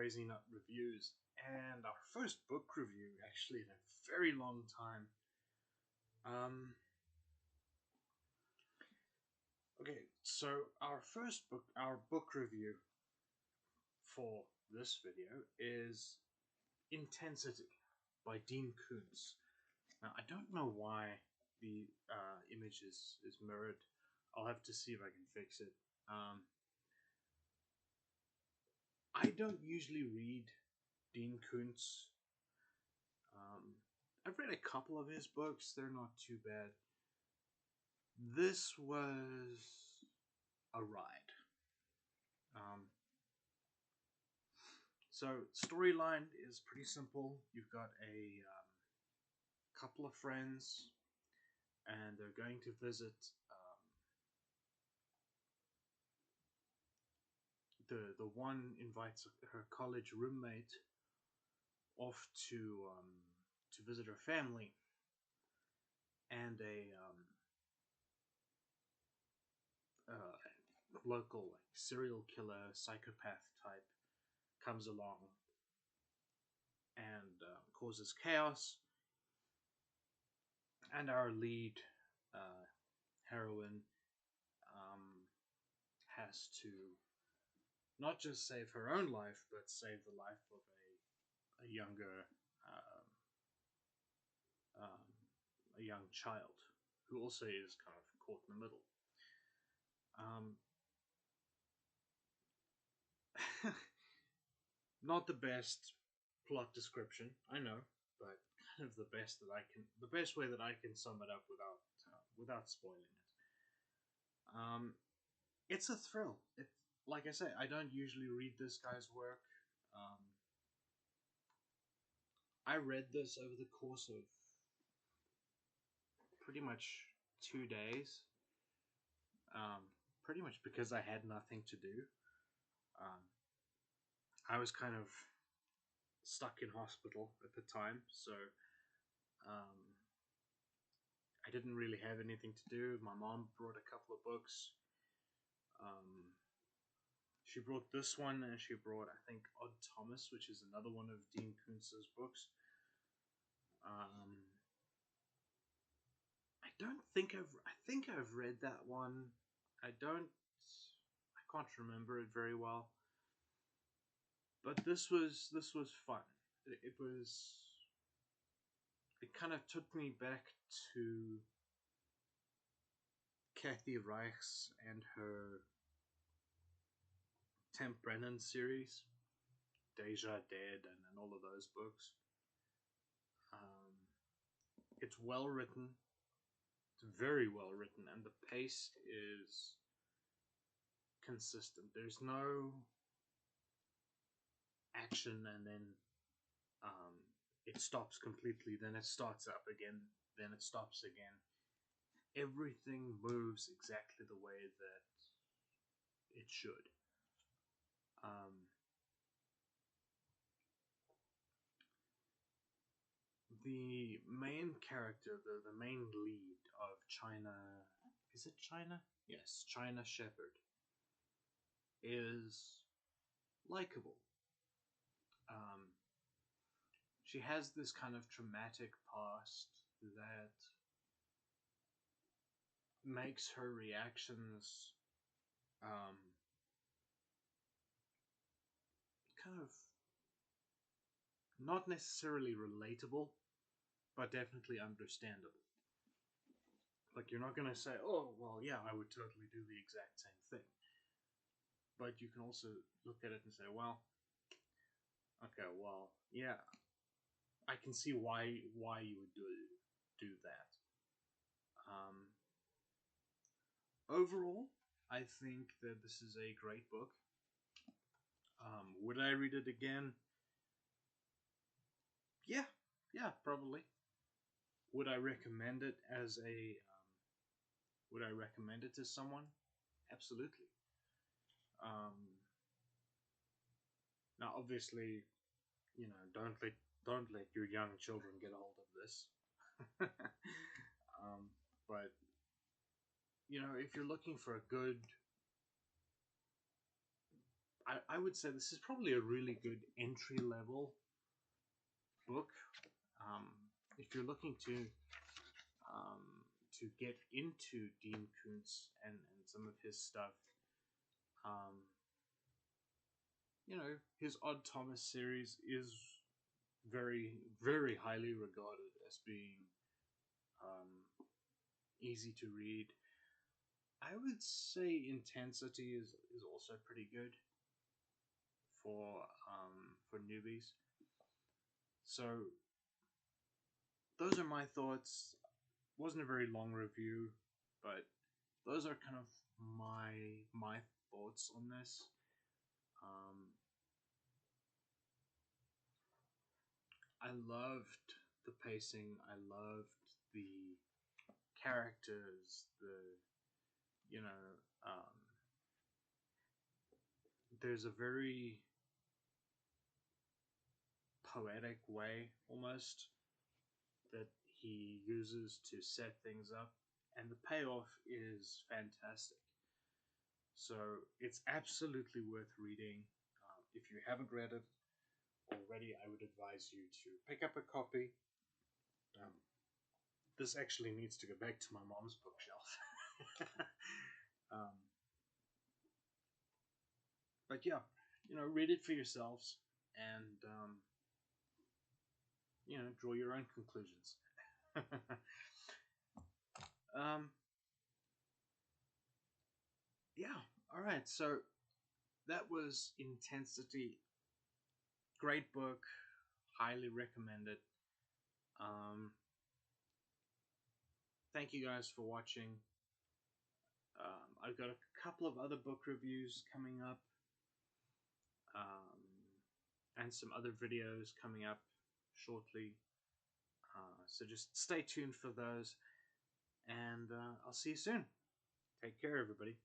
Crazy Nut Reviews, and our first book review, actually, in a very long time. Okay, so our book review for this video is Intensity by Dean Koontz. Now, I don't know why the image is mirrored. I'll have to see if I can fix it. I don't usually read Dean Koontz. I've read a couple of his books. They're not too bad. This was a ride. So storyline is pretty simple. You've got a couple of friends, and they're going to visit the one invites her college roommate off to visit her family, and a local like serial killer psychopath type comes along and causes chaos, and our lead heroine has to not just save her own life, but save the life of a younger a young child who also is kind of caught in the middle. Not the best plot description, I know, but kind of the best way that I can sum it up without spoiling it. It's a thrill. Like I say, I don't usually read this guy's work. I read this over the course of pretty much 2 days. Pretty much because I had nothing to do. I was kind of stuck in hospital at the time, so I didn't really have anything to do. My mom brought a couple of books. She brought this one, and she brought, I think, Odd Thomas, which is another one of Dean Koontz's books. I think I've read that one. I can't remember it very well. But this was fun. It kind of took me back to Kathy Reichs and her Temp Brennan series, Deja Dead, and all of those books. It's well written. It's very well written, and the pace is consistent. There's no action and then it stops completely, then it starts up again, then it stops again. Everything moves exactly the way that it should. The main character, the main lead of China, is it China? Yes, China Shepherd, is likable. She has this kind of traumatic past that makes her reactions kind of not necessarily relatable, but definitely understandable. Like, you're not gonna say, oh, well, yeah, I would totally do the exact same thing. But you can also look at it and say, well, okay, well, yeah, I can see why you would do that. Overall, I think that this is a great book. Would I read it again? Yeah, probably. Would I recommend it would I recommend it to someone? Absolutely. Now, obviously, don't let your young children get a hold of this. But if you're looking for a good I would say this is probably a really good entry level book. Um, if you're looking um, to get into Dean Koontz and some of his stuff, um, his Odd Thomas series is very, very highly regarded as being um, easy to read. I would say Intensity is also pretty good for newbies. So those are my thoughts. Wasn't a very long review, but those are kind of my thoughts on this. Um, I loved the pacing. I loved the characters. You know, um, there's a very poetic way almost that he uses to set things up, and the payoff is fantastic. So it's absolutely worth reading. If you haven't read it already, I would advise you to pick up a copy. Um, this actually needs to go back to my mom's bookshelf. um, but yeah, read it for yourselves and draw your own conclusions. um, yeah, all right. So that was Intensity. Great book, highly recommended. Um, thank you guys for watching. I've got a couple of other book reviews coming up, and some other videos coming up shortly. So just stay tuned for those, and I'll see you soon. Take care, everybody.